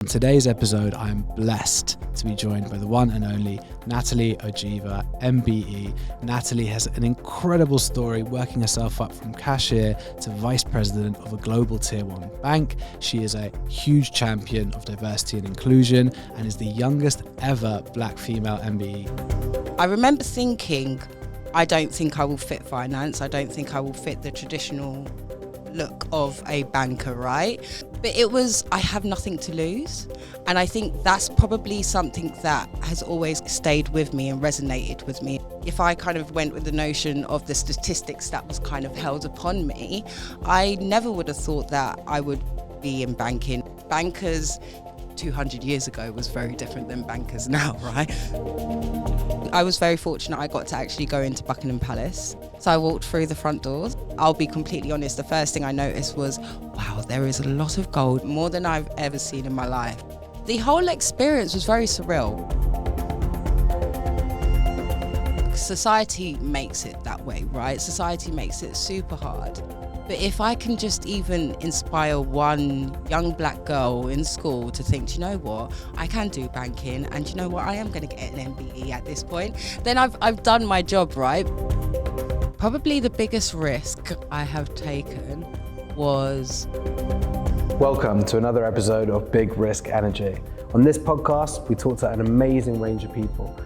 In today's episode, I'm blessed to be joined by the one and only Natalie Ojevah MBE. Natalie has an incredible story, working herself up from cashier to vice president of a global tier 1 bank. She is a huge champion of diversity and inclusion and is the youngest ever black female MBE. I remember thinking, I don't think I will fit finance. I don't think I will fit the traditional look of a banker, right? But it was, I have nothing to lose. And I think that's probably something that has always stayed with me and resonated with me. If I kind of went with the notion of the statistics that was kind of held upon me, I never would have thought that I would be in banking. Bankers 200 years ago was very different than bankers now, right? I was very fortunate I got to actually go into Buckingham Palace. So I walked through the front doors. I'll be completely honest, the first thing I noticed was, wow, there is a lot of gold, more than I've ever seen in my life. The whole experience was very surreal. Society makes it that way, right? Society makes it super hard. But if I can just even inspire one young black girl in school to think, do you know what, I can do banking, and do you know what, I am going to get an MBE at this point, then I've done my job, right? Probably the biggest risk I have taken was... Welcome to another episode of Big Risk Energy. On this podcast, we talk to an amazing range of people.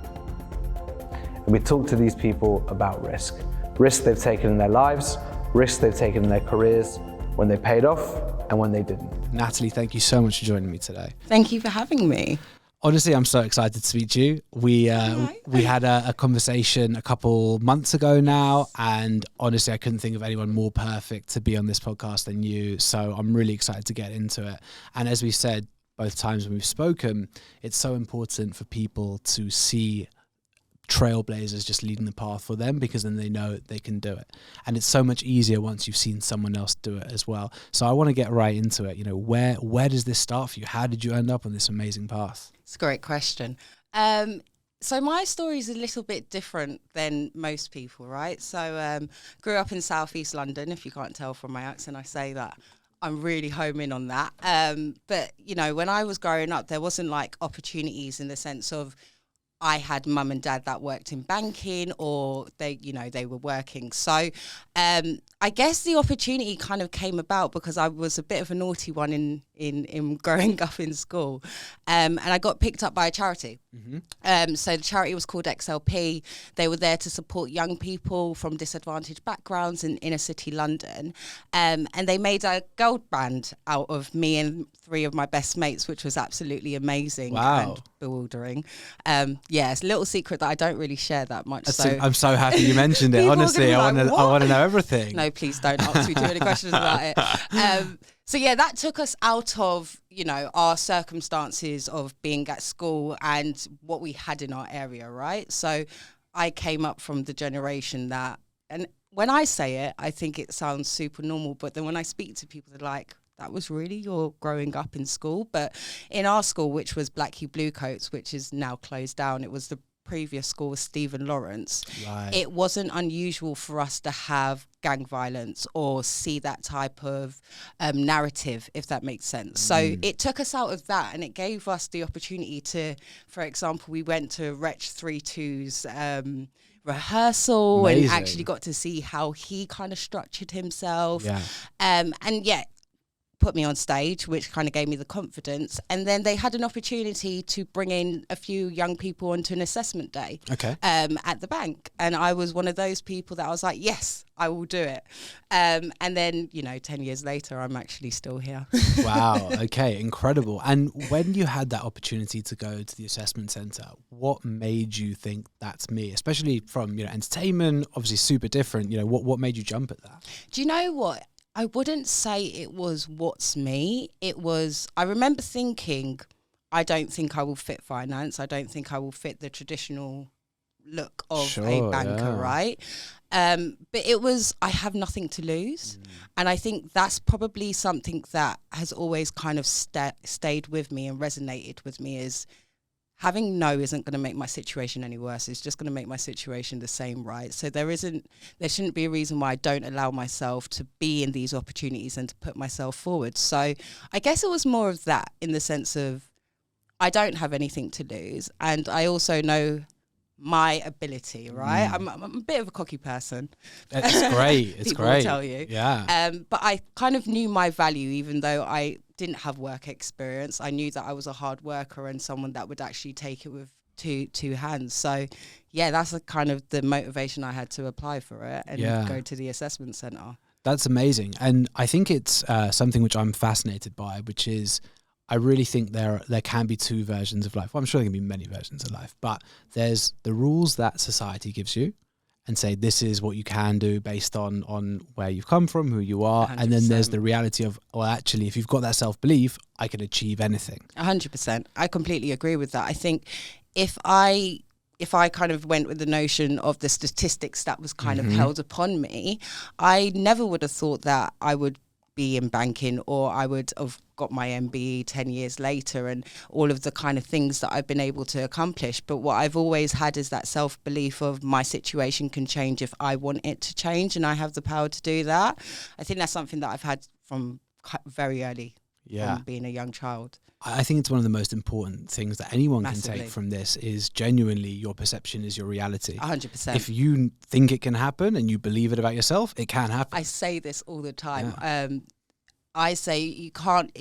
And we talk to these people about risk. Risk they've taken in their lives, risks they've taken in their careers, when they paid off and when they didn't. Natalie, thank you so much for joining me today. Thank you for having me. Honestly, I'm so excited to meet you. We had a conversation a couple months ago now, and honestly, I couldn't think of anyone more perfect to be on this podcast than you. So I'm really excited to get into it. And as we said both times when we've spoken, it's so important for people to see trailblazers just leading the path for them, because then they know they can do it. And it's so much easier once you've seen someone else do it as well. So I want to get right into it. You know, where does this start for you? How did you end up on this amazing path? It's a great question. So my story is a little bit different than most people, right? So grew up in Southeast London. If you can't tell from my accent, I say that. I'm really home in on that. But, you know, when I was growing up, there wasn't like opportunities in the sense of I had mum and dad that worked in banking, or they were working. So I guess the opportunity kind of came about because I was a bit of a naughty one in growing up in school. And I got picked up by a charity. Mm-hmm. So the charity was called XLP. They were there to support young people from disadvantaged backgrounds in inner city London. And they made a gold band out of me and 3 of my best mates, which was absolutely amazing. Wow. And bewildering. Yeah, it's a little secret that I don't really share that much. I'm so happy you mentioned it. Honestly, I want to know everything. No, please don't ask me too many questions about it. So yeah, that took us out of, you know, our circumstances of being at school and what we had in our area, right? So I came up from the generation that, and when I say it, I think it sounds super normal, but then when I speak to people, they're like, that was really your growing up in school. But in our school, which was Blackie Bluecoats, which is now closed down, it was the previous school with Stephen Lawrence. Right. It wasn't unusual for us to have gang violence or see that type of narrative, if that makes sense. So it took us out of that, and it gave us the opportunity to, for example, we went to Wretch 32's rehearsal. Amazing. And actually got to see how he kind of structured himself. Yeah. And yeah, put me on stage, which kind of gave me the confidence. And then they had an opportunity to bring in a few young people onto an assessment day at the bank. And I was one of those people that I was like, yes, I will do it. And then, you know, 10 years later, I'm actually still here. Wow. Okay. Incredible. And when you had that opportunity to go to the assessment centre, what made you think that's me? Especially from, you know, entertainment, obviously super different. You know, what made you jump at that? Do you know what? I wouldn't say it was what's me. It was, I remember thinking, I don't think I will fit finance. I don't think I will fit the traditional look of a banker, right? But it was, I have nothing to lose. And I think that's probably something that has always kind of stayed with me and resonated with me is, having no isn't going to make my situation any worse. It's just going to make my situation the same, right? So there shouldn't be a reason why I don't allow myself to be in these opportunities and to put myself forward. So I guess it was more of that, in the sense of I don't have anything to lose, and I also know my ability, right? I'm a bit of a cocky person. It's great. It's People great. will tell you. Yeah. But I kind of knew my value, even though I didn't have work experience. I knew that I was a hard worker and someone that would actually take it with two hands. So yeah, that's the kind of the motivation I had to apply for it and go to the assessment centre. That's amazing. And I think it's something which I'm fascinated by, which is I really think there can be two versions of life. Well, I'm sure there can be many versions of life, but there's the rules that society gives you and say this is what you can do based on where you've come from, who you are. 100%. And then there's the reality of, well, actually, if you've got that self-belief, I can achieve anything. 100%. I completely agree with that. I think if I kind of went with the notion of the statistics that was kind of held upon me, I never would have thought that I would be in banking, or I would have got my MBE 10 years later and all of the kind of things that I've been able to accomplish. But what I've always had is that self-belief of my situation can change if I want it to change, and I have the power to do that. I think that's something that I've had from very early, from being a young child. I think it's one of the most important things that anyone can take from this is genuinely your perception is your reality. 100%. If you think it can happen and you believe it about yourself, it can happen. I say this all the time. I say you can't,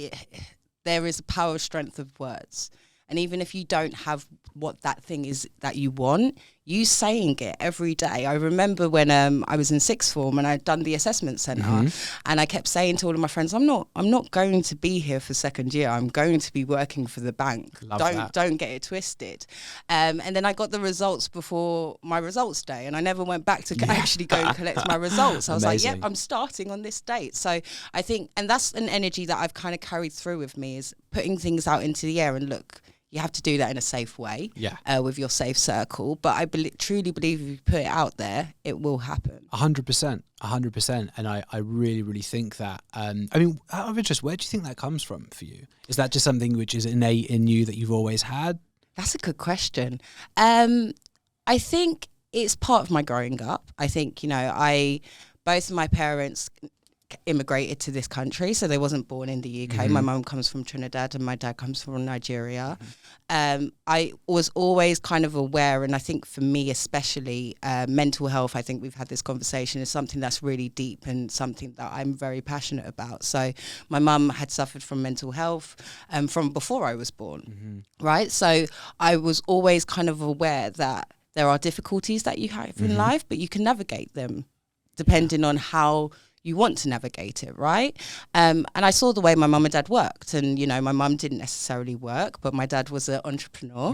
there is a power strength of words. And even if you don't have what that thing is that you want, you saying it every day. I remember when I was in sixth form and I'd done the assessment centre, and I kept saying to all of my friends, I'm not going to be here for second year. I'm going to be working for the bank. Don't get it twisted. And then I got the results before my results day, and I never went back to actually go and collect my results. I was like, yep, I'm starting on this date. So I think, and that's an energy that I've kind of carried through with me, is putting things out into the air. And look, you have to do that in a safe way, with your safe circle. But I truly believe if you put it out there, it will happen. 100%. And I really, really think that, I mean, out of interest, where do you think that comes from for you? Is that just something which is innate in you that you've always had? That's a good question. I think it's part of my growing up. I think, both of my parents immigrated to this country, so they wasn't born in the UK. My mum comes from Trinidad and my dad comes from Nigeria. I was always kind of aware, and I think for me especially, mental health, I think we've had this conversation, is something that's really deep and something that I'm very passionate about. So my mum had suffered from mental health from before I was born, right? So I was always kind of aware that there are difficulties that you have in life, but you can navigate them depending on how you want to navigate it, right? And I saw the way my mum and dad worked, and my mum didn't necessarily work, but my dad was an entrepreneur.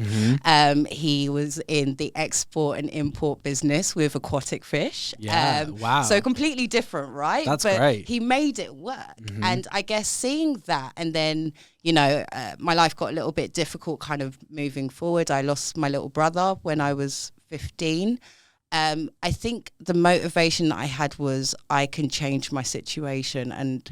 He was in the export and import business with aquatic fish. Wow. So completely different, right? That's but great. He made it work. And I guess seeing that, and then my life got a little bit difficult kind of moving forward. I lost my little brother when I was 15. I think the motivation that I had was I can change my situation, and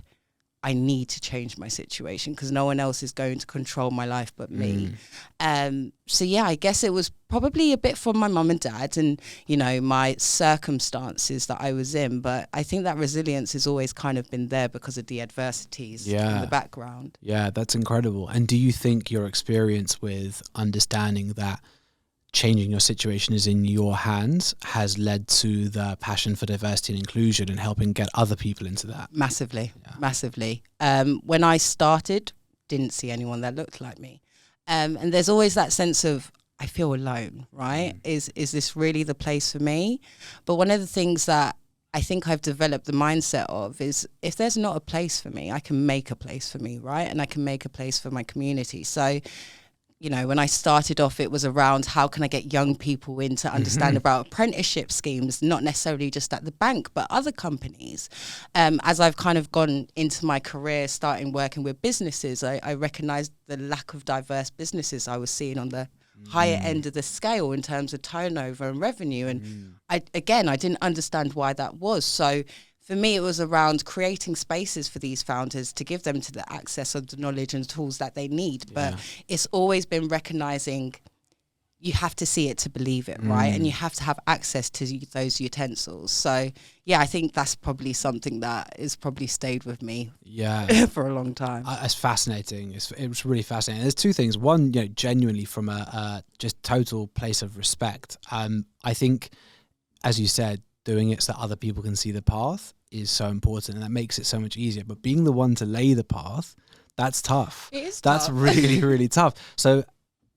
I need to change my situation because no one else is going to control my life but me. So yeah, I guess it was probably a bit from my mum and dad and, my circumstances that I was in. But I think that resilience has always kind of been there because of the adversities in the background. Yeah, that's incredible. And do you think your experience with understanding that changing your situation is in your hands has led to the passion for diversity and inclusion and helping get other people into that? Massively. When I started, didn't see anyone that looked like me. And there's always that sense of, I feel alone, right? Is this really the place for me? But one of the things that I think I've developed the mindset of is, if there's not a place for me, I can make a place for me, right? And I can make a place for my community. So when I started off, it was around how can I get young people in to understand about apprenticeship schemes, not necessarily just at the bank, but other companies. As I've kind of gone into my career, starting working with businesses, I recognized the lack of diverse businesses I was seeing on the higher end of the scale in terms of turnover and revenue. And I didn't understand why that was. So for me, it was around creating spaces for these founders to give them to the access of the knowledge and tools that they need. But it's always been recognizing you have to see it to believe it, right? And you have to have access to those utensils. So yeah, I think that's probably something that has probably stayed with me for a long time. It's fascinating. It was really fascinating. There's two things. One, genuinely from a just total place of respect. I think, as you said, doing it so that other people can see the path is so important, and that makes it so much easier. But being the one to lay the path, that's tough. It is That's tough. really, really tough. So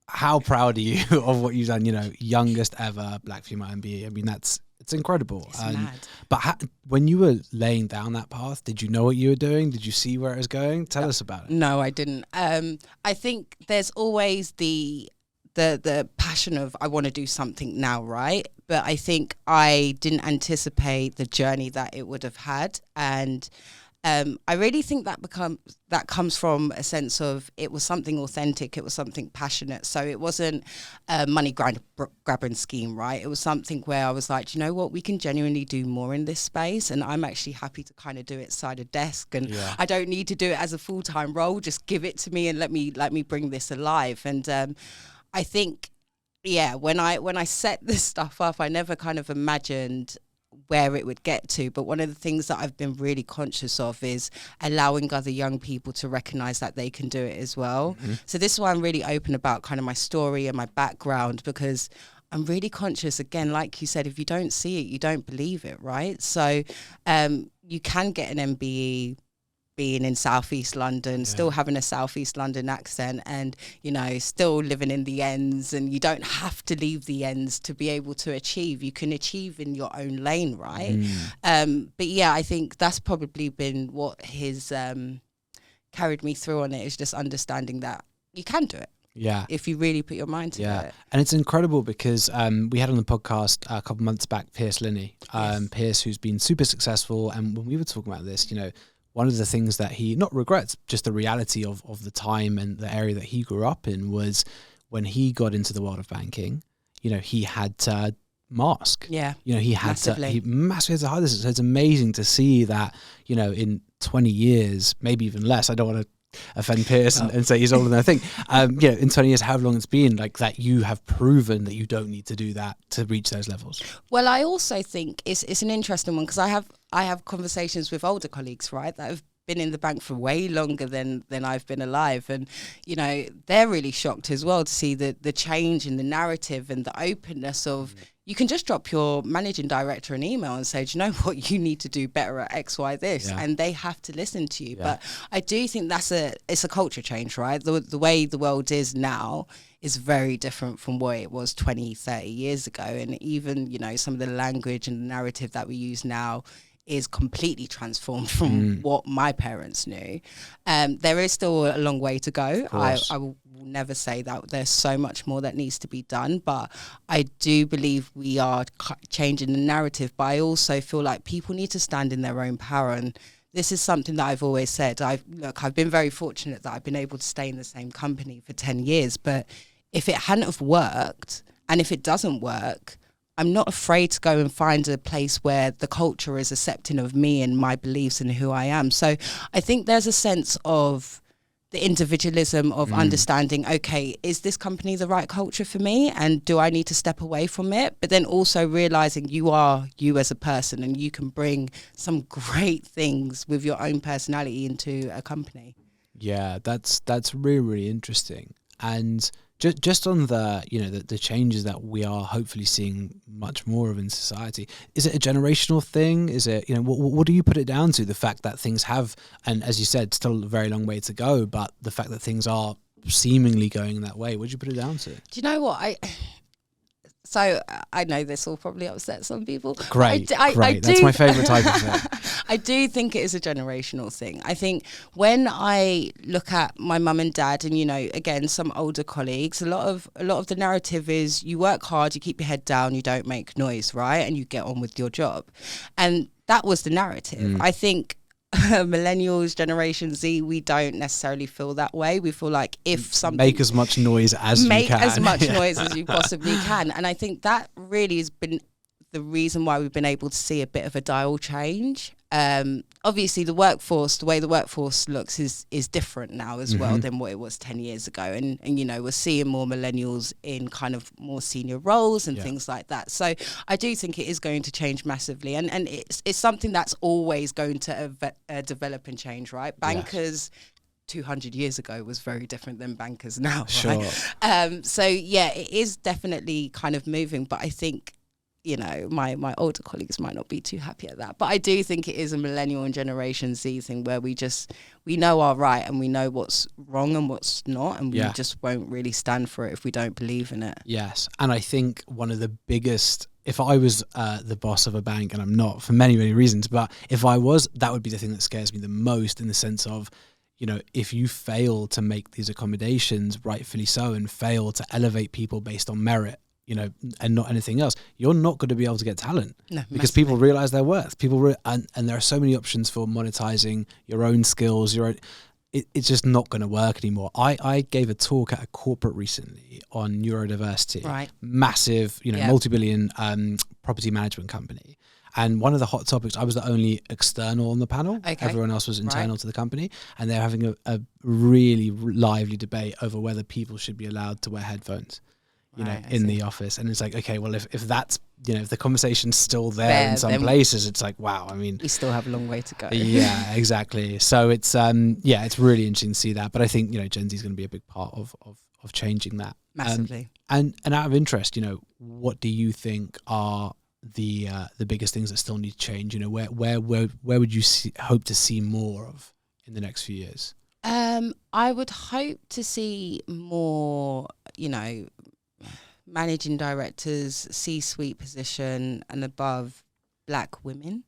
how proud are you of what you've done? Youngest ever Black female MBE. I mean, it's incredible. It's mad. But when you were laying down that path, did you know what you were doing? Did you see where it was going? Tell us about it. No, I didn't. I think there's always the passion of I want to do something now, right? But I think I didn't anticipate the journey that it would have had, and I really think that comes from a sense of it was something authentic, it was something passionate. So it wasn't a money grabbing scheme, right? It was something where I was like, you know what, we can genuinely do more in this space, and I'm actually happy to kind of do it side of desk, and I don't need to do it as a full-time role. Just give it to me and let me bring this alive. And I think, when I set this stuff up, I never kind of imagined where it would get to. But one of the things that I've been really conscious of is allowing other young people to recognize that they can do it as well. So this is why I'm really open about kind of my story and my background, because I'm really conscious, again, like you said, if you don't see it, you don't believe it, right? So you can get an MBE being in Southeast London, still having a Southeast London accent, and still living in the ends, and you don't have to leave the ends to be able to achieve. You can achieve in your own lane, right? But yeah, I think that's probably been what has carried me through on it, is just understanding that you can do it. Yeah, if you really put your mind to it. And it's incredible because we had on the podcast a couple months back Pierce Linney, Pierce, who's been super successful, and when we were talking about this, one of the things that he not regrets, just the reality of the time and the area that he grew up in, was when he got into the world of banking, he had to mask. Yeah. He had massively. He massively had to hide this. So it's amazing to see that, in 20 years, maybe even less, I don't want to offend Pierce and say he's older than I think. In 20 years, however long it's been, like that, you have proven that you don't need to do that to reach those levels. Well, I also think it's an interesting one, because I have conversations with older colleagues, right, that have been in the bank for way longer than I've been alive, and they're really shocked as well to see the change in the narrative and the openness of you can just drop your managing director an email and say, do you know what, you need to do better at X, Y, this, and they have to listen to you. But I do think it's a culture change, right? The way the world is now is very different from what it was 20, 30 years ago. And even, some of the language and the narrative that we use now is completely transformed from what my parents knew. There is still a long way to go. I will never say that there's so much more that needs to be done, but I do believe we are changing the narrative. But I also feel like people need to stand in their own power, and this is something that I've always said. I've been very fortunate that I've been able to stay in the same company for 10 years, but if it hadn't have worked, and if it doesn't work, I'm not afraid to go and find a place where the culture is accepting of me and my beliefs and who I am. So I think there's a sense of the individualism of understanding, okay, is this company the right culture for me? And do I need to step away from it? But then also realizing you are you as a person, and you can bring some great things with your own personality into a company. Yeah, that's really, really interesting. And just on the changes that we are hopefully seeing much more of in society, is it a generational thing? Is it, what do you put it down to? The fact that things have, and as you said, still a very long way to go, but the fact that things are seemingly going that way, what do you put it down to? Do you know what? So I know this will probably upset some people. Great. That's my favourite type of thing. I do think it is a generational thing. I think when I look at my mum and dad, and again, some older colleagues, a lot of the narrative is you work hard, you keep your head down, you don't make noise, right, and you get on with your job, and that was the narrative. I think millennials, Generation Z, we don't necessarily feel that way. We feel like if something, make as much noise as you can. Make as much noise as you possibly can. And I think that really has been the reason why we've been able to see a bit of a dial change. Obviously the way the workforce looks is different now as well than what it was 10 years ago. And you know, we're seeing more millennials in kind of more senior roles and things like that. So I do think it is going to change massively. And it's something that's always going to develop and change, right? Bankers 200 years ago was very different than bankers now. Sure. Right? So yeah, it is definitely kind of moving, but I think, you know, my older colleagues might not be too happy at that, but I do think it is a millennial and Generation Z thing where we know our right and we know what's wrong and what's not, and we just won't really stand for it if we don't believe in it. Yes, and I think one of the biggest, if I was the boss of a bank, and I'm not for many, many reasons, but if I was, that would be the thing that scares me the most, in the sense of, you know, if you fail to make these accommodations, rightfully so, and fail to elevate people based on merit, you know, and not anything else, you're not going to be able to get talent. No, because people realize their worth. And there are so many options for monetizing your own skills, it's just not going to work anymore. I gave a talk at a corporate recently on neurodiversity, right? Massive, you know, multi-billion property management company. And one of the hot topics, I was the only external on the panel. Okay. Everyone else was internal to the company. And they're having a really lively debate over whether people should be allowed to wear headphones, you know, in the office. And it's like, okay, well, if that's, you know, if the conversation's still there in some places, it's like, wow, I mean, we still have a long way to go. Yeah, exactly. So it's, it's really interesting to see that. But I think, you know, Gen Z is going to be a big part of changing that. Massively. And out of interest, you know, what do you think are the biggest things that still need to change? You know, where would you hope to see more of in the next few years? I would hope to see more, you know, managing directors, C-suite position and above, Black women.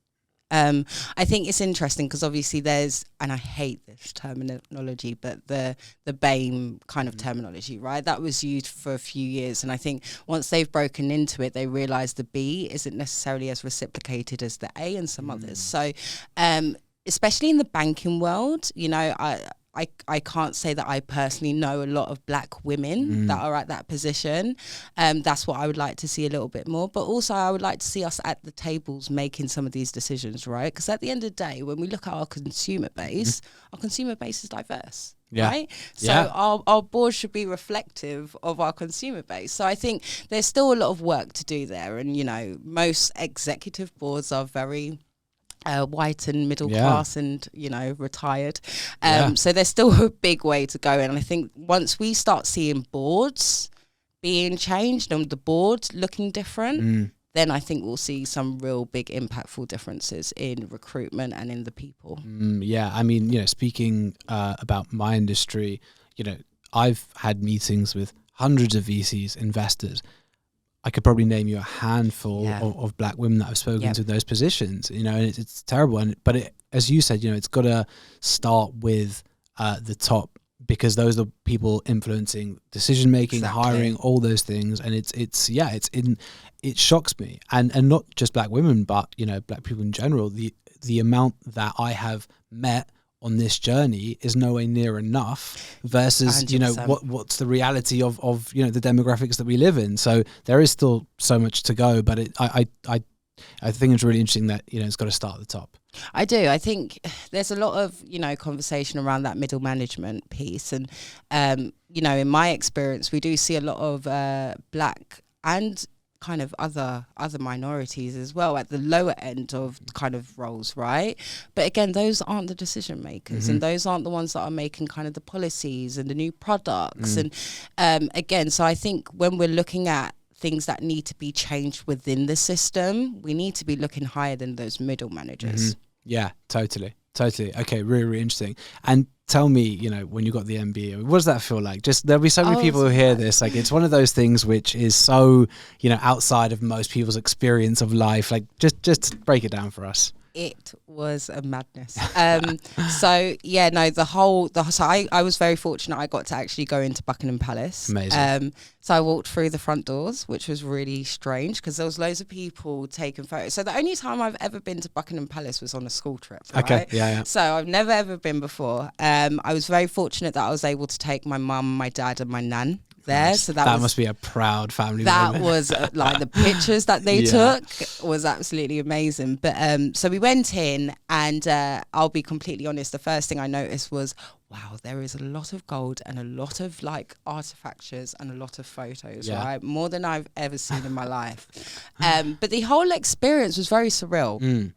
I think it's interesting because obviously there's, and I hate this terminology, but the BAME kind of terminology, right? That was used for a few years. And I think once they've broken into it, they realize the B isn't necessarily as reciprocated as the A and some others. So especially in the banking world, you know, I can't say that I personally know a lot of Black women that are at that position. That's what I would like to see a little bit more. But also I would like to see us at the tables making some of these decisions, right? Because at the end of the day, when we look at our consumer base is diverse. Yeah. Right? So our board should be reflective of our consumer base. So I think there's still a lot of work to do there. And, you know, most executive boards are very white and middle class and, you know, retired. So there's still a big way to go. And I think once we start seeing boards being changed and the board looking different, then I think we'll see some real big impactful differences in recruitment and in the people. I mean, you know, speaking about my industry, you know, I've had meetings with hundreds of VCs, investors. I could probably name you a handful of Black women that I've spoken to in those positions, you know, and it's terrible. But as you said, you know, it's got to start with the top, because those are people influencing decision making, hiring, all those things. And it shocks me, and not just Black women, but, you know, Black people in general. The amount that I have met on this journey is nowhere near enough versus 100%. You know, what's the reality of you know, the demographics that we live in. So there is still so much to go, but I think it's really interesting that, you know, it's got to start at the top. I do. I think there's a lot of, you know, conversation around that middle management piece. And, you know, in my experience, we do see a lot of Black and kind of other minorities as well at the lower end of kind of roles, right? But again, those aren't the decision makers, and those aren't the ones that are making kind of the policies and the new products. And again, so I think when we're looking at things that need to be changed within the system, we need to be looking higher than those middle managers. Yeah, totally. Okay, really, really interesting. And tell me, you know, when you got the MBE, what does that feel like? Just, there'll be so many people who hear this, like, it's one of those things which is so, you know, outside of most people's experience of life. Like, just break it down for us. It was a madness. So yeah, no, so I was very fortunate. I got to actually go into Buckingham Palace. Amazing. So I walked through the front doors, which was really strange because there was loads of people taking photos. So the only time I've ever been to Buckingham Palace was on a school trip. Right? Okay. Yeah. So I've never ever been before. I was very fortunate that I was able to take my mum, my dad, and my nan. there. Nice. So that must be a proud family that moment. was like the pictures that they took was absolutely amazing. But so we went in, and I'll be completely honest, the first thing I noticed was, wow, there is a lot of gold and a lot of like artifactures and a lot of photos, right? More than I've ever seen in my life. But the whole experience was very surreal.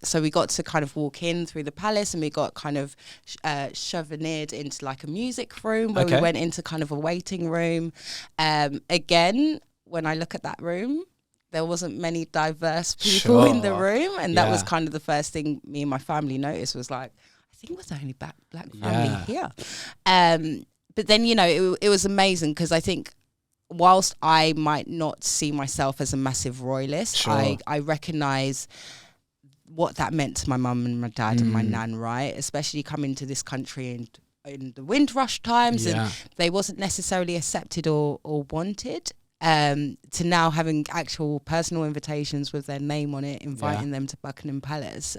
So we got to kind of walk in through the palace, and we got kind of chauffeured into like a music room where we went into kind of a waiting room. Again, when I look at that room, there wasn't many diverse people in the room, and that was kind of the first thing me and my family noticed, was like, I think we're the only black family here. But then, you know, it was amazing, because I think whilst I might not see myself as a massive royalist, I recognise what that meant to my mum and my dad and my nan, right? Especially coming to this country in the Windrush times, and they wasn't necessarily accepted or wanted. To now having actual personal invitations with their name on it, inviting them to Buckingham Palace.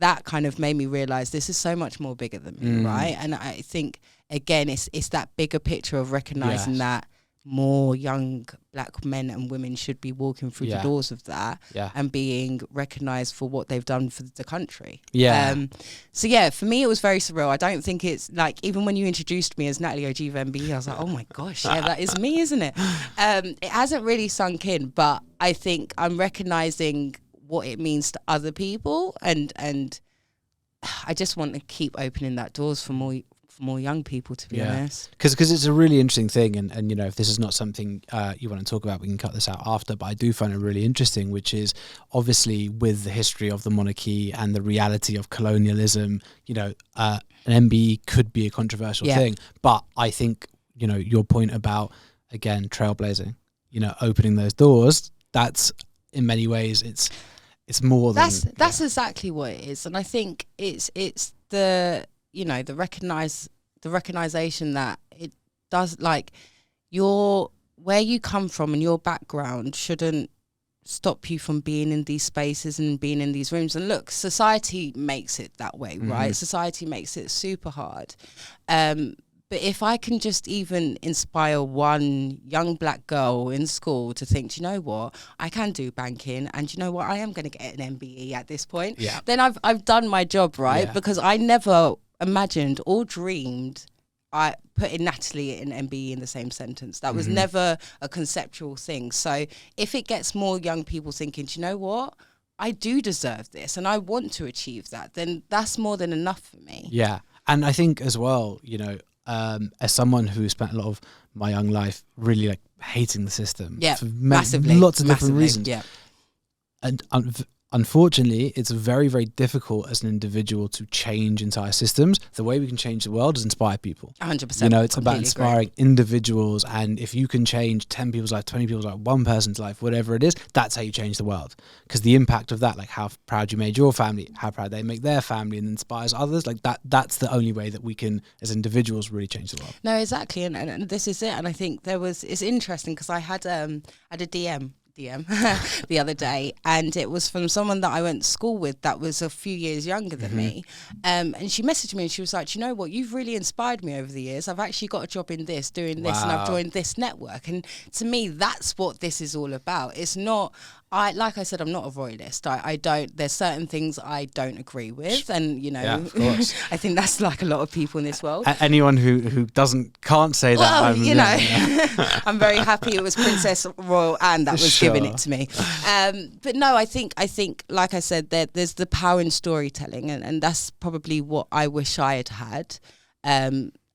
That kind of made me realise this is so much more bigger than me, right? And I think, again, it's that bigger picture of recognising that more young black men and women should be walking through the doors of that and being recognised for what they've done for the country. So for me it was very surreal. I don't think it's like, even when you introduced me as Natalie Ojevah MBE, I was like, oh my gosh, that is me, isn't it? It hasn't really sunk in, but I think I'm recognising what it means to other people, and I just want to keep opening that doors for more young people, to be honest. Because it's a really interesting thing, and you know, if this is not something you want to talk about, we can cut this out after, but I do find it really interesting, which is obviously with the history of the monarchy and the reality of colonialism, you know, an MBE could be a controversial thing, but I think, you know, your point about, again, trailblazing, you know, opening those doors, that's in many ways it's more than that's exactly what it is. And I think it's the, you know, the recognition that it does, like, where you come from and your background shouldn't stop you from being in these spaces and being in these rooms. And look, society makes it that way, right? Society makes it super hard. But if I can just even inspire one young black girl in school to think, do you know what, I can do banking, and do you know what, I am going to get an MBE at this point, then I've done my job, right? Because I never imagined or dreamed I putting Natalie and MBE in the same sentence. That was never a conceptual thing. So if it gets more young people thinking, do you know what, I do deserve this and I want to achieve that, then that's more than enough for me. Yeah. And I think as well, you know, as someone who spent a lot of my young life really like hating the system for massively, lots of different reasons. Yeah. And unfortunately, it's very, very difficult as an individual to change entire systems. The way we can change the world is inspire people. 100%. You know, it's about inspiring individuals. And if you can change 10 people's life, 20 people's life, one person's life, whatever it is, that's how you change the world. Because the impact of that, like how proud you made your family, how proud they make their family, and inspires others, like that's the only way that we can, as individuals, really change the world. No, exactly. And this is it. And I think it's interesting because I had a DM the other day, and it was from someone that I went to school with that was a few years younger than me, and she messaged me and she was like, you know what, you've really inspired me over the years. I've actually got a job in this, doing this, and I've joined this network. And to me, that's what this is all about. It's not, like I said, I'm not a royalist. I don't, there's certain things I don't agree with, and you know, of course. I think that's like a lot of people in this world. Anyone who can't say that, well, you know, I'm very happy it was Princess Royal Anne that was giving it to me. But no, I think, like I said, there's the power in storytelling, and that's probably what I wish I had had.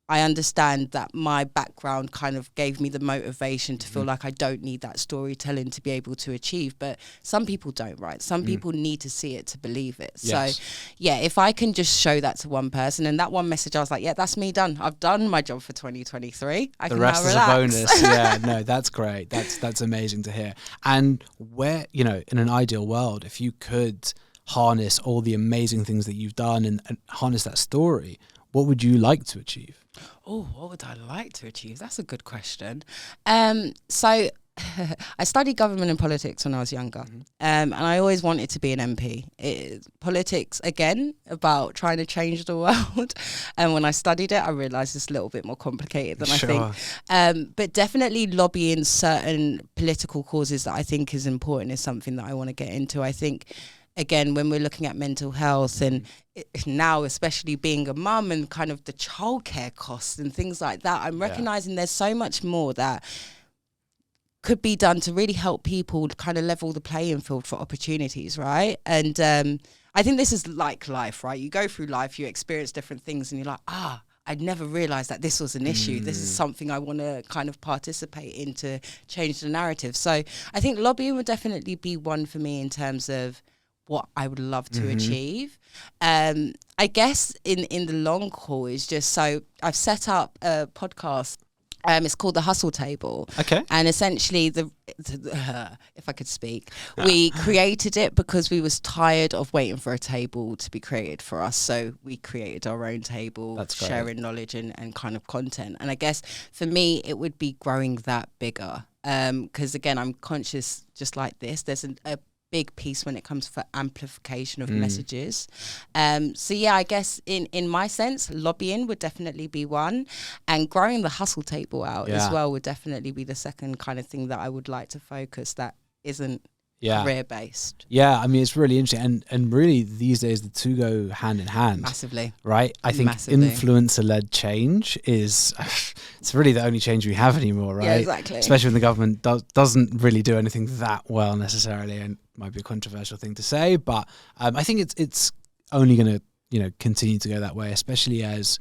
I understand that my background kind of gave me the motivation to feel like I don't need that storytelling to be able to achieve. But some people don't, right? Some people need to see it to believe it. Yes. So, yeah, if I can just show that to one person, and that one message, I was like, yeah, that's me done. I've done my job for 2023. I can now relax. The rest is a bonus. Yeah, no, that's great. That's amazing to hear. And where, you know, in an ideal world, if you could harness all the amazing things that you've done and harness that story, what would you like to achieve? Oh, what would I like to achieve? That's a good question. So I studied government and politics when I was younger, and I always wanted to be an MP. Politics, again, about trying to change the world. And when I studied it, I realised it's a little bit more complicated than I think. But definitely lobbying certain political causes that I think is important is something that I want to get into. I think, again, when we're looking at mental health and now especially being a mum and kind of the childcare costs and things like that, I'm recognising there's so much more that could be done to really help people kind of level the playing field for opportunities, right? And I think this is like life, right? You go through life, you experience different things and you're like, I'd never realised that this was an issue. This is something I want to kind of participate in to change the narrative. So I think lobbying would definitely be one for me in terms of what I would love to achieve. I guess in the long haul is just, so I've set up a podcast. It's called The Hustle Table. Okay. And essentially, if I could speak, we created it because we was tired of waiting for a table to be created for us. So we created our own table, sharing knowledge and kind of content. And I guess for me, it would be growing that bigger. Because again, I'm conscious, just like this, there's a big piece when it comes for amplification of messages. So yeah, I guess in my sense, lobbying would definitely be one, and growing the hustle table out as well would definitely be the second kind of thing that I would like to focus that isn't career based. Yeah, I mean, it's really interesting, and really these days the two go hand in hand Massively, right? I think influencer led change is it's really the only change we have anymore, right? Yeah, exactly. Especially when the government doesn't really do anything that well necessarily, and might be a controversial thing to say, but I think it's only going to continue to go that way, especially as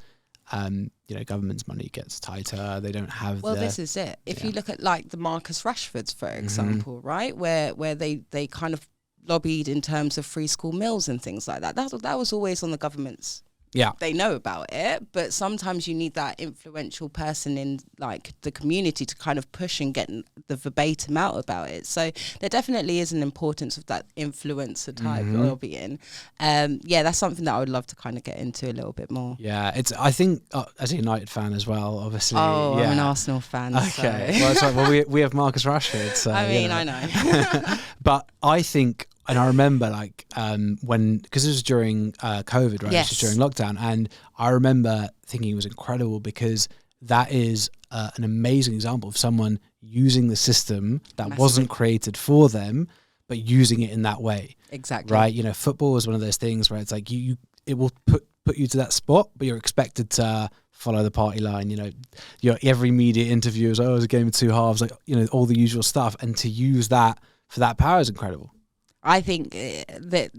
government's money gets tighter. They don't have this is it. If you look at like the Marcus Rashfords, for example, right, where they kind of lobbied in terms of free school meals and things like that. That was always on the government's. Yeah, they know about it, but sometimes you need that influential person in like the community to kind of push and get the verbatim out about it. So there definitely is an importance of that influencer type lobbying. That's something that I would love to kind of get into a little bit more. Yeah, I think as a United fan as well, obviously. Oh, I'm an Arsenal fan. Okay, so. well, that's right. Well, we have Marcus Rashford. So I mean, I know. But I think. And I remember because it was during COVID, right? Yes. It was during lockdown. And I remember thinking it was incredible because that is an amazing example of someone using the system that wasn't created for them, but using it in that way. Exactly. Right? Football is one of those things where it's like it will put you to that spot, but you're expected to follow the party line. Your every media interview is, it was a game of two halves, like, all the usual stuff. And to use that for that power is incredible. I think that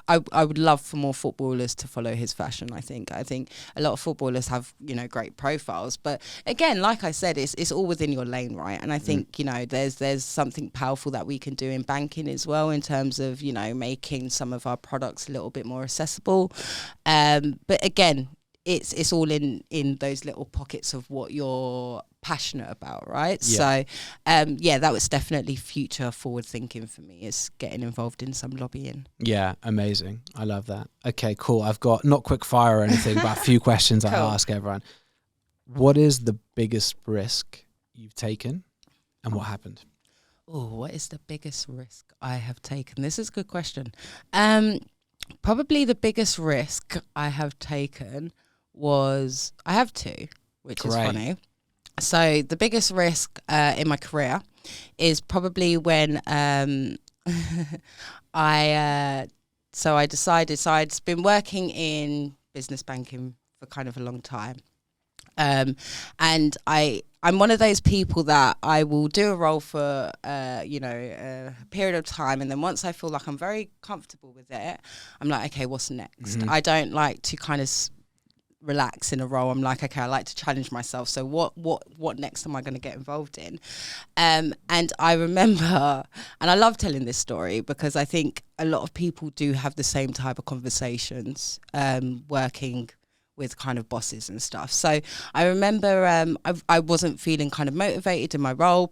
I would love for more footballers to follow his fashion. I think a lot of footballers have great profiles, but again, like I said, it's all within your lane, right? And I think there's something powerful that we can do in banking as well in terms of making some of our products a little bit more accessible. But again, it's all in those little pockets of what you're passionate about, right? Yeah. So that was definitely future forward thinking for me, is getting involved in some lobbying. Yeah, amazing. I love that. Okay, cool. I've got not quick fire or anything, but a few questions I ask everyone. What is the biggest risk you've taken and what happened? Oh, what is the biggest risk I have taken? This is a good question. Probably the biggest risk I have taken was, I have two, which is funny. So the biggest risk in my career is probably when I decided, so I'd been working in business banking for kind of a long time. And I'm one of those people that I will do a role for, a period of time. And then once I feel like I'm very comfortable with it, I'm like, okay, what's next? I don't like to kind of relax in a role. I'm like, okay, I like to challenge myself. So what next am I going to get involved in? And I remember, and I love telling this story because I think a lot of people do have the same type of conversations working with kind of bosses and stuff. So I remember I wasn't feeling kind of motivated in my role.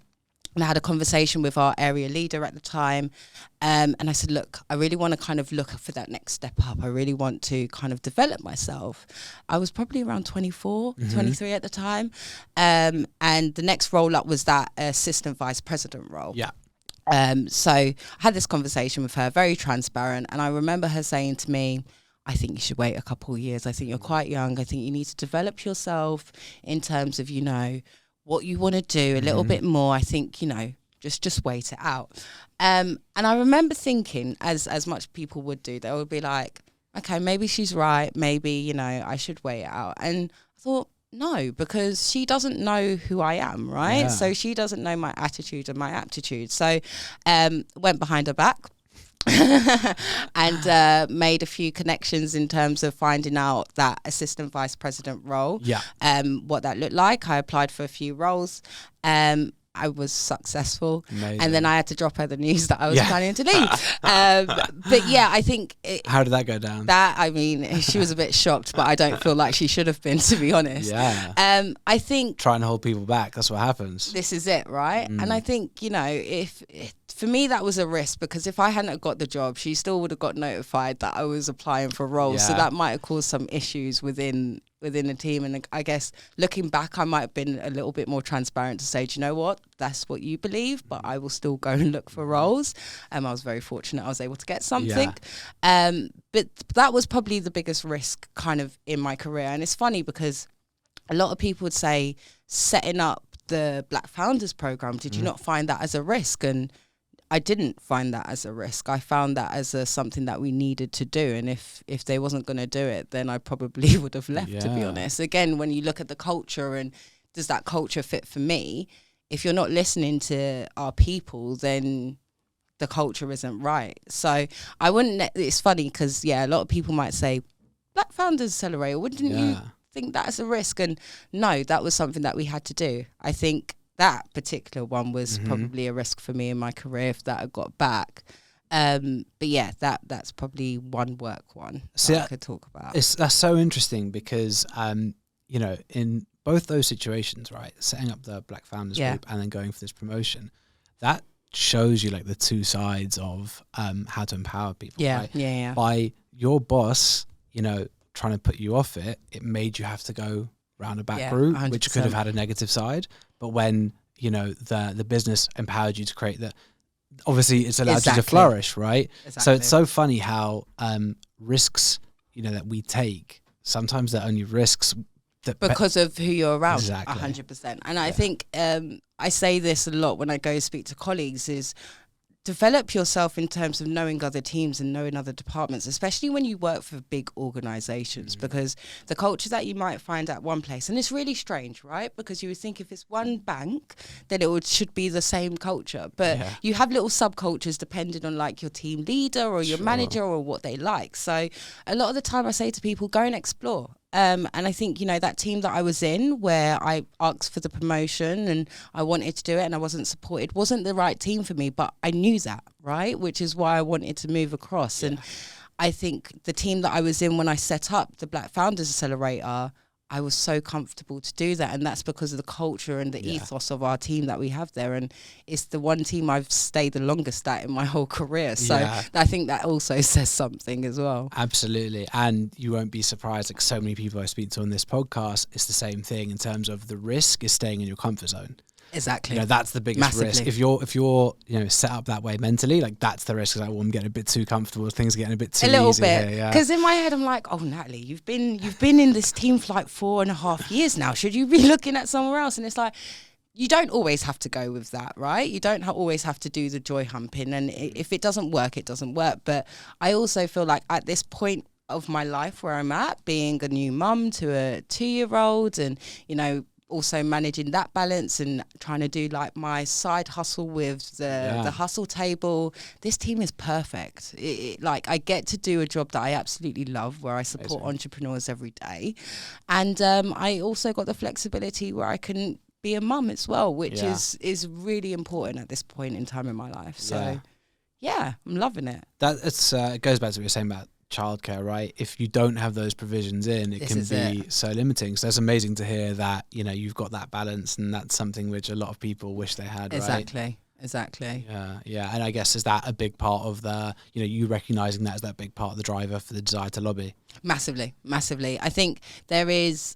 And I had a conversation with our area leader at the time. And I said, look, I really want to kind of look for that next step up. I really want to kind of develop myself. I was probably around 24, 23 at the time. And the next role up was that assistant vice president role. Yeah. So I had this conversation with her, very transparent. And I remember her saying to me, I think you should wait a couple of years. I think you're quite young. I think you need to develop yourself in terms of, you know, what you want to do a little bit more. I think, you know, just wait it out. And I remember thinking, as much people would do, they would be like, okay, maybe she's right. Maybe, you know, I should wait it out. And I thought, no, because she doesn't know who I am, right? Yeah. So she doesn't know my attitude and my aptitude. So went behind her back. And made a few connections in terms of finding out that assistant vice president role, what that looked like. I applied for a few roles. I was successful. Amazing. And then I had to drop her the news that I was planning to leave. But yeah, I think... How did that go down? That, I mean, she was a bit shocked, but I don't feel like she should have been, to be honest. Yeah. I think... Trying to hold people back, that's what happens. This is it, right? And I think, you know, for me, that was a risk, because if I hadn't got the job, she still would have got notified that I was applying for roles. Yeah. So that might have caused some issues within the team. And I guess looking back, I might have been a little bit more transparent to say, do you know what? That's what you believe, but I will still go and look for roles. I was very fortunate I was able to get something. But that was probably the biggest risk kind of in my career. And it's funny because a lot of people would say, setting up the Black Founders Program, did you not find that as a risk? And I didn't find that as a risk. I found that as something that we needed to do. And if they wasn't going to do it, then I probably would have left, to be honest. Again, when you look at the culture and does that culture fit for me, if you're not listening to our people, then the culture isn't right. So I wouldn't, it's funny because, a lot of people might say, Black Founders Accelerator, wouldn't you think that's a risk? And no, that was something that we had to do. I think that particular one was probably a risk for me in my career if that had got back. But yeah, that's probably one work one that I could talk about. That's so interesting because, you know, in both those situations, right, setting up the Black Founders Group and then going for this promotion, that shows you like the two sides of how to empower people. Right? By your boss, you know, trying to put you off it, it made you have to go round a back route, 100%. Which could have had a negative side. But when, you know, the business empowered you to create that, obviously it's allowed you to flourish, right? Exactly. So it's so funny how risks, you know, that we take, sometimes they're only risks because of who you're around. Exactly. 100%. And I think I say this a lot when I go speak to colleagues is develop yourself in terms of knowing other teams and knowing other departments, especially when you work for big organizations, because the culture that you might find at one place, and it's really strange, right? Because you would think if it's one bank, then should be the same culture. But you have little subcultures depending on like your team leader or your manager or what they like. So a lot of the time I say to people, go and explore. And I think, you know, that team that I was in where I asked for the promotion and I wanted to do it and I wasn't supported, wasn't the right team for me, but I knew that, right? Which is why I wanted to move across. And I think the team that I was in when I set up the Black Founders Accelerator, I was so comfortable to do that. And that's because of the culture and the ethos of our team that we have there. And it's the one team I've stayed the longest at in my whole career. So I think that also says something as well. Absolutely. And you won't be surprised, like so many people I speak to on this podcast, it's the same thing in terms of the risk is staying in your comfort zone. Exactly. You know, that's the biggest risk. If you're you know, set up that way mentally, like that's the risk. Like, well, I'm getting a bit too comfortable. Things are getting a bit too easy. A little bit. Because in my head, I'm like, oh, Natalie, you've been in this team for like 4.5 years now. Should you be looking at somewhere else? And it's like, you don't always have to go with that, right? You don't always have to do the joy humping. And if it doesn't work, it doesn't work. But I also feel like at this point of my life where I'm at, being a new mum to a 2-year-old and, you know, also managing that balance and trying to do like my side hustle with the hustle table, this team is perfect. Like I get to do a job that I absolutely love where I support entrepreneurs every day. And I also got the flexibility where I can be a mum as well, which is really important at this point in time in my life. So I'm loving it. It goes back to what you were saying about childcare, right? If you don't have those provisions in, it can be so limiting. So it's amazing to hear that, you know, you've got that balance, and that's something which a lot of people wish they had, right? Exactly. Yeah. And I guess, is that a big part of the, you know, you recognizing that as that big part of the driver for the desire to lobby? Massively. I think there is,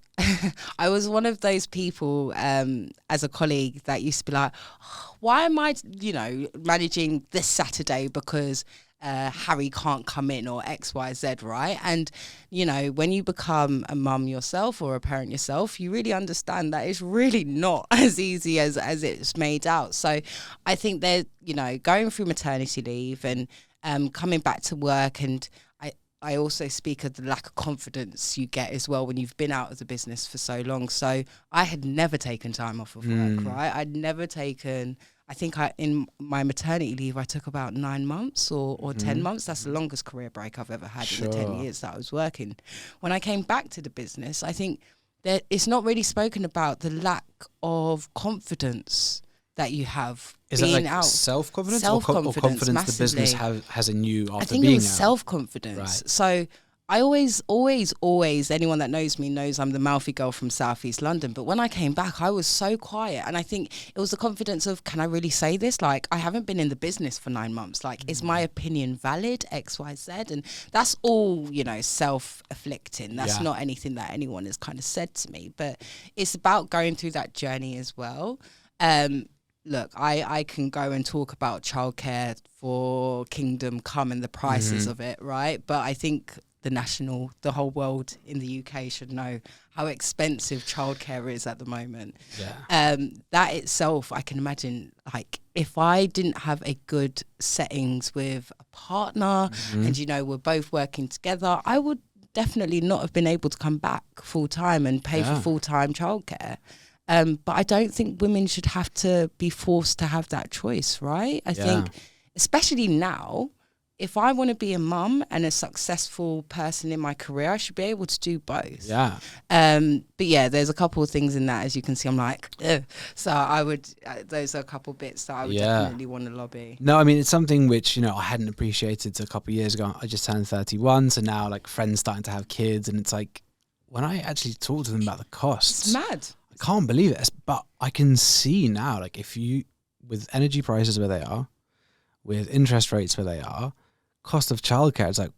I was one of those people as a colleague that used to be like, oh, why am I, you know, managing this Saturday because Harry can't come in, or X, Y, Z, right? And, you know, when you become a mum yourself or a parent yourself, you really understand that it's really not as easy as it's made out. So I think they're, you know, going through maternity leave and coming back to work, and I also speak of the lack of confidence you get as well when you've been out of the business for so long. So I had never taken time off of work, right? I'd never taken, I think in my maternity leave, I took about 9 months or 10 months. That's the longest career break I've ever had in the 10 years that I was working. When I came back to the business, I think that it's not really spoken about the lack of confidence that you have. Is being that like out. self-confidence, or confidence the business has in you after being out? I think it was self-confidence. Right. So I always, anyone that knows me knows I'm the mouthy girl from Southeast London. But when I came back, I was so quiet. And I think it was the confidence of, can I really say this? Like, I haven't been in the business for 9 months. Like, is my opinion valid? X, Y, Z. And that's all, you know, self-afflicting. That's not anything that anyone has kind of said to me. But it's about going through that journey as well. Look, I can go and talk about childcare for Kingdom Come and the prices of it, right? But I think the whole world in the UK should know how expensive childcare is at the moment. Yeah. That itself, I can imagine, like, if I didn't have a good settings with a partner and, you know, we're both working together, I would definitely not have been able to come back full time and pay for full-time childcare. But I don't think women should have to be forced to have that choice, right? I think, especially now, if I want to be a mum and a successful person in my career, I should be able to do both. Yeah. But yeah, there's a couple of things in that, as you can see, I'm like, ugh. So I would, those are a couple bits that I would definitely want to lobby. No, I mean, it's something which, you know, I hadn't appreciated a couple of years ago. I just turned 31. So now, like, friends starting to have kids, and it's like, when I actually talk to them about the costs, it's mad. Can't believe it, but I can see now, like, if you, with energy prices where they are, with interest rates where they are, cost of childcare, it's like,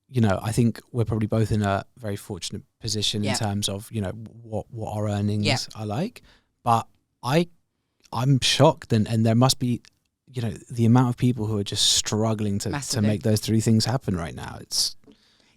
you know, I think we're probably both in a very fortunate position in terms of, you know, what our earnings are like. But I'm shocked, and there must be, you know, the amount of people who are just struggling to make those three things happen right now.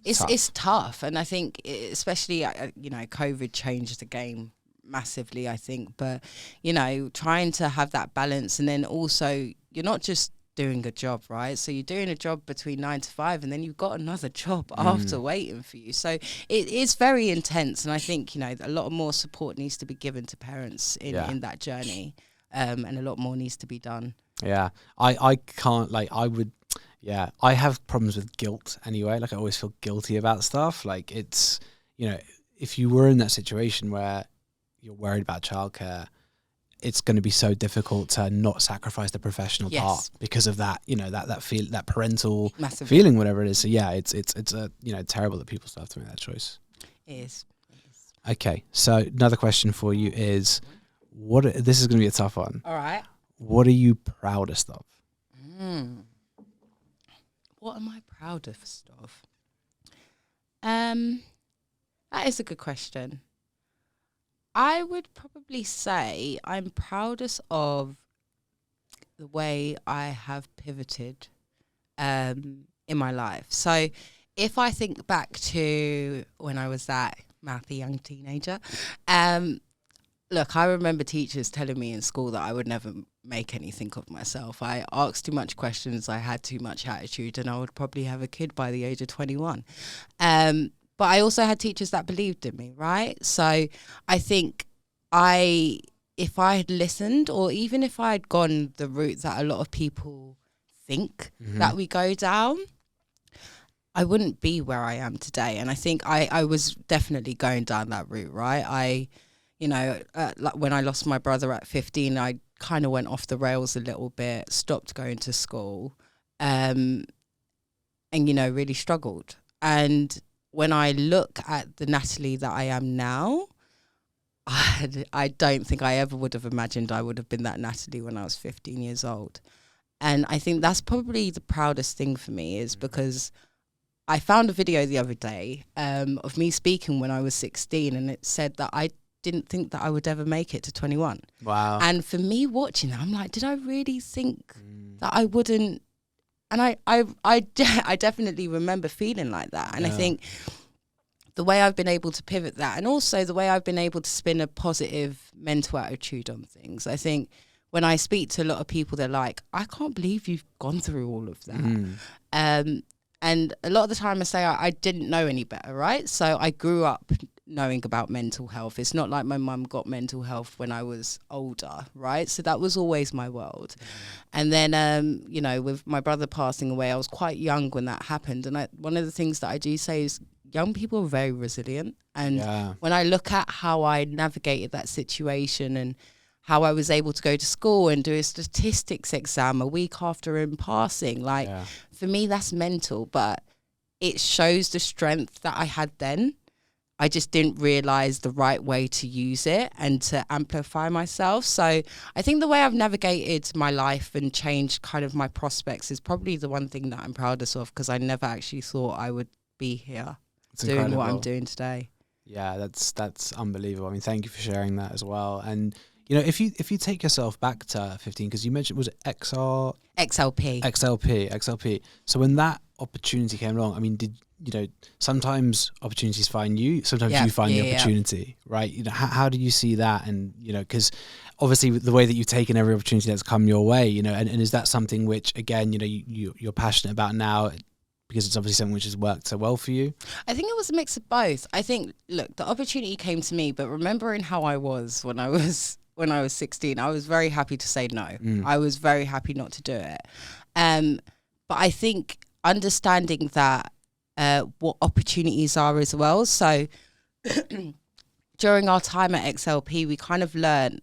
It's tough, and I think especially you know, COVID changed the game massively, I think. But, you know, trying to have that balance, and then also you're not just doing a job, right? So you're doing a job between 9 to 5, and then you've got another job after waiting for you. So it is very intense, and I think, you know, a lot more support needs to be given to parents in that journey, and a lot more needs to be done. Yeah, I can't, like, I would. Yeah, I have problems with guilt anyway. Like, I always feel guilty about stuff. Like, it's, you know, if you were in that situation where you're worried about childcare, it's going to be so difficult to not sacrifice the professional part because of that, you know, that parental feeling, whatever it is. So yeah, it's a, you know, terrible that people still have to make that choice. It is. Okay, so another question for you is, this is going to be a tough one. All right. What are you proudest of? What am I proudest of? That is a good question. I would probably say I'm proudest of the way I have pivoted in my life. So if I think back to when I was that mouthy young teenager, look, I remember teachers telling me in school that I would never make anything of myself. I asked too much questions, I had too much attitude, and I would probably have a kid by the age of 21. But I also had teachers that believed in me, right? So I think if I had listened, or even if I had gone the route that a lot of people think that we go down, I wouldn't be where I am today. And I think I was definitely going down that route, right? You know, like when I lost my brother at 15, I kind of went off the rails a little bit, stopped going to school, and, you know, really struggled. And when I look at the Natalie that I am now, I don't think I ever would have imagined I would have been that Natalie when I was 15 years old. And I think that's probably the proudest thing for me, is because I found a video the other day of me speaking when I was 16, and it said that I didn't think that I would ever make it to 21. Wow. And for me watching that, I'm like, did I really think that I wouldn't? And I definitely remember feeling like that. And I think the way I've been able to pivot that, and also the way I've been able to spin a positive mental attitude on things, I think when I speak to a lot of people, they're like, I can't believe you've gone through all of that. And a lot of the time I say I didn't know any better, right? So I grew up knowing about mental health. It's not like my mum got mental health when I was older, right? So that was always my world. And then, you know, with my brother passing away, I was quite young when that happened. And one of the things that I do say is young people are very resilient. And when I look at how I navigated that situation and how I was able to go to school and do a statistics exam a week after him passing, like for me, that's mental, but it shows the strength that I had then. I just didn't realize the right way to use it and to amplify myself. So I think the way I've navigated my life and changed kind of my prospects is probably the one thing that I'm proudest of, because I never actually thought I would be here doing what I'm doing today. Yeah, that's unbelievable. I mean, thank you for sharing that as well. And you know, if you take yourself back to 15, because you mentioned, was it XLP. So when that opportunity came along, I mean, sometimes opportunities find you, sometimes you find the opportunity, right? You know, how do you see that? And, you know, because obviously the way that you've taken every opportunity that's come your way, you know, and is that something which, again, you know, you're passionate about now, because it's obviously something which has worked so well for you? I think it was a mix of both. I think, look, the opportunity came to me, but remembering how I was when I was 16, I was very happy to say no. I was very happy not to do it. But I think understanding that what opportunities are as well. So during our time at XLP, we kind of learned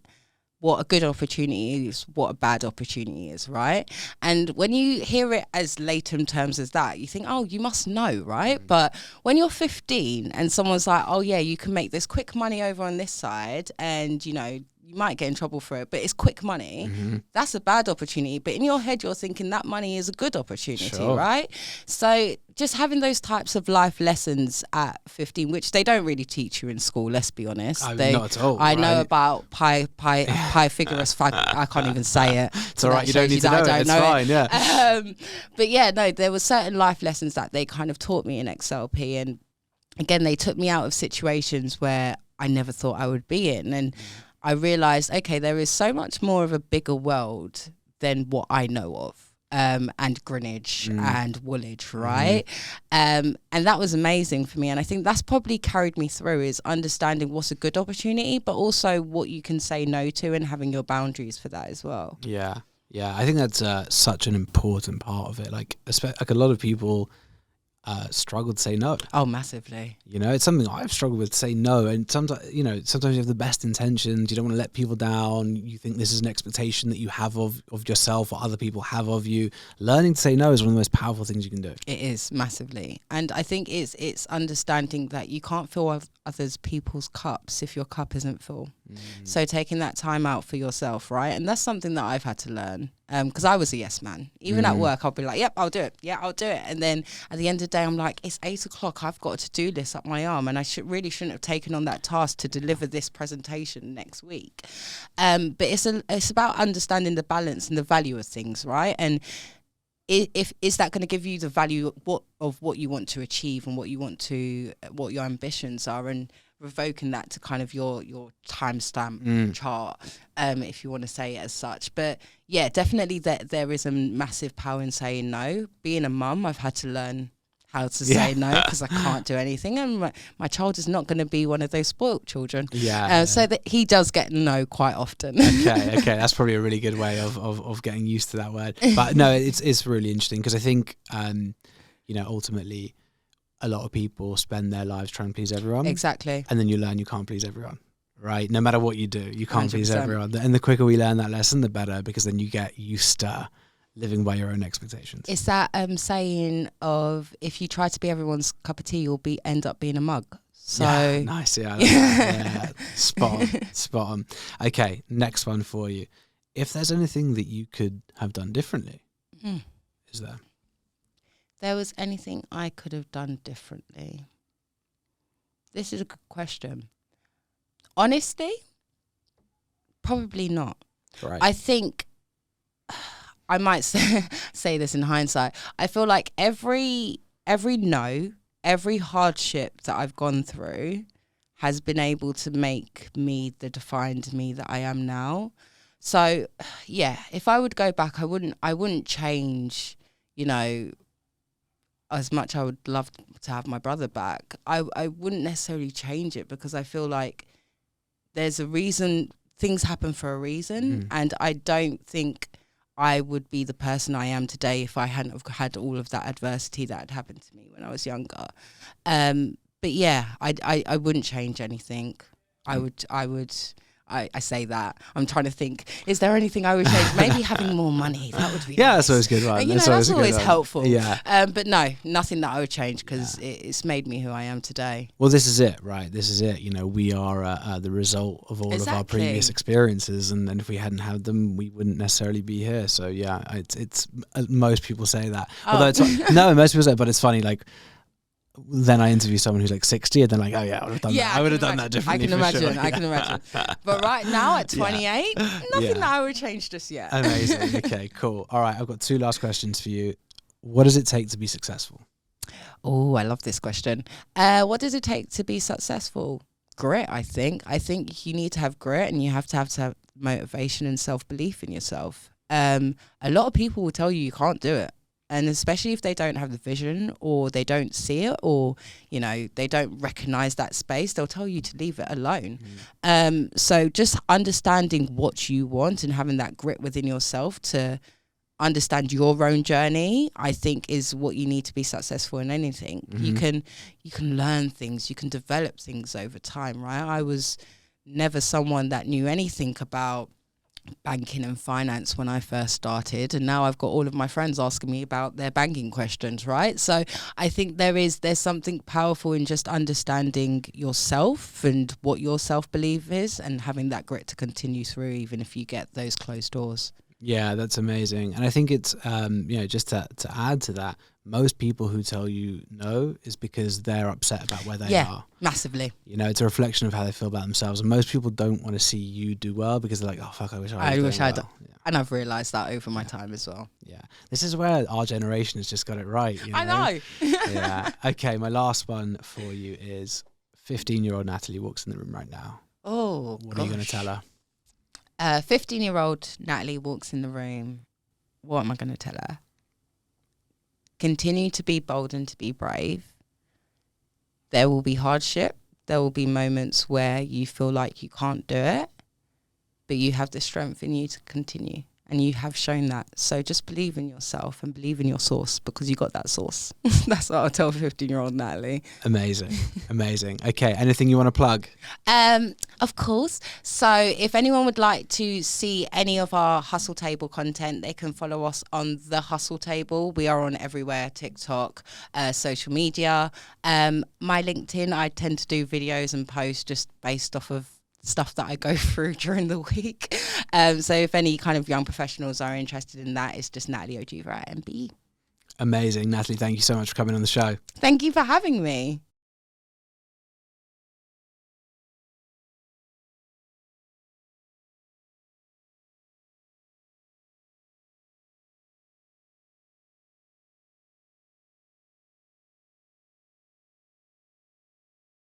what a good opportunity is, what a bad opportunity is, right? And when you hear it as latent terms as that, you think, oh, you must know, right? But when you're 15 and someone's like, oh yeah, you can make this quick money over on this side, and you know, you might get in trouble for it, but it's quick money. That's a bad opportunity. But in your head, you're thinking that money is a good opportunity, right? So just having those types of life lessons at 15, which they don't really teach you in school, let's be honest. Not at all. I know about Pythagoras. I can't even say it. It's all right. You don't need to know it. It's fine, yeah. But yeah, no, there were certain life lessons that they kind of taught me in XLP. And again, they took me out of situations where I never thought I would be in. And I realized, okay, there is so much more of a bigger world than what I know of, and Greenwich and Woolwich, right? And that was amazing for me. And I think that's probably carried me through, is understanding what's a good opportunity, but also what you can say no to, and having your boundaries for that as well. Yeah. I think that's such an important part of it. Like a lot of people struggle to say no. Oh, massively. You know, it's something I've struggled with, to say no. And sometimes you have the best intentions. You don't want to let people down. You think this is an expectation that you have of yourself, or other people have of you. Learning to say no is one of the most powerful things you can do. It is, massively. And I think it's understanding that you can't fill others people's cups if your cup isn't full. So taking that time out for yourself, right? And that's something that I've had to learn, because I was a yes man. Even at work, I'll be like, yep, I'll do it. Yeah, I'll do it. And then at the end of the day, I'm like, it's 8 o'clock. I've got a to-do list up my arm, and I really shouldn't have taken on that task to deliver this presentation next week. But it's about understanding the balance and the value of things, right? And is that going to give you the value of what you want to achieve and what your ambitions are, and revoking that to kind of your timestamp chart, if you want to say it as such. But yeah, definitely there is a massive power in saying no. Being a mum, I've had to learn how to say no, because I can't do anything, and my child is not going to be one of those spoilt children. So that he does get no quite often. Okay, that's probably a really good way of getting used to that word. But no, it's really interesting, because I think ultimately a lot of people spend their lives trying to please everyone. Exactly. And then you learn you can't please everyone. Right? No matter what you do, you can't 100%. Please everyone. And the quicker we learn that lesson, the better, because then you get used to living by your own expectations. It's that saying of, if you try to be everyone's cup of tea, you'll end up being a mug. So yeah, nice. Yeah, I like that. Yeah. Spot on. Okay, next one for you. If there's anything that you could have done differently, is there? There was anything I could have done differently. This is a good question. Honestly, probably not. Right. I think I might say this in hindsight. I feel like every no, every hardship that I've gone through has been able to make me the defined me that I am now. So, yeah, if I would go back, I wouldn't change, you know, as much I would love to have my brother back. I wouldn't necessarily change it, because I feel like there's a reason, things happen for a reason. And I don't think I would be the person I am today if I hadn't have had all of that adversity that had happened to me when I was younger. But yeah, I wouldn't change anything. I say that. I'm trying to think, is there anything I would change? Maybe having more money. That would be yeah, nice. that's always good, right? That's always helpful. Yeah. But no, nothing that I would change, because it's made me who I am today. Well, this is it, right? This is it. You know, we are the result of all of our previous experiences, and if we hadn't had them, we wouldn't necessarily be here. So yeah, it's most people say that. Although it's no, most people say, but it's funny, like, then I interview someone who's like 60 and they're like, oh yeah, I would have done that. I would have done that differently. I can imagine. But right now at 28, nothing that I would change just yet. Amazing. Okay, cool. All right, I've got two last questions for you. What does it take to be successful? Oh, I love this question. What does it take to be successful? Grit, I think. I think you need to have grit, and you have to have motivation and self-belief in yourself. A lot of people will tell you can't do it. And especially if they don't have the vision, or they don't see it, or, you know, they don't recognize that space, they'll tell you to leave it alone. So just understanding what you want and having that grit within yourself to understand your own journey, I think, is what you need to be successful in anything. You can learn things, you can develop things over time, right? I was never someone that knew anything about banking and finance when I first started, and now I've got all of my friends asking me about their banking questions, right? So I think there's something powerful in just understanding yourself and what your self-belief is, and having that grit to continue through even if you get those closed doors. Yeah, that's amazing. And I think it's just to add to that, most people who tell you no is because they're upset about where they are. Massively. You know, it's a reflection of how they feel about themselves. And most people don't want to see you do well, because they're like, oh fuck, I wish I had. Yeah. And I've realised that over my time as well. Yeah. This is where our generation has just got it right. You know? I know. Yeah. Okay, my last one for you is 15-year-old Natalie walks in the room right now. Oh, What are you going to tell her? 15-year-old Natalie walks in the room. What am I going to tell her? Continue to be bold and to be brave. There will be hardship. There will be moments where you feel like you can't do it, but you have the strength in you to continue. And you have shown that. So just believe in yourself and believe in your source, because you got that source. That's what I'll tell 15-year-old Natalie. Amazing. Amazing. Okay. Anything you want to plug? Of course. So if anyone would like to see any of our Hustle Table content, they can follow us on The Hustle Table. We are on everywhere, TikTok, social media. My LinkedIn, I tend to do videos and posts just based off of stuff that I go through during the week. So if any kind of young professionals are interested in that, it's just Natalie Ojevah MBE. Amazing. Natalie, thank you so much for coming on the show. Thank you for having me.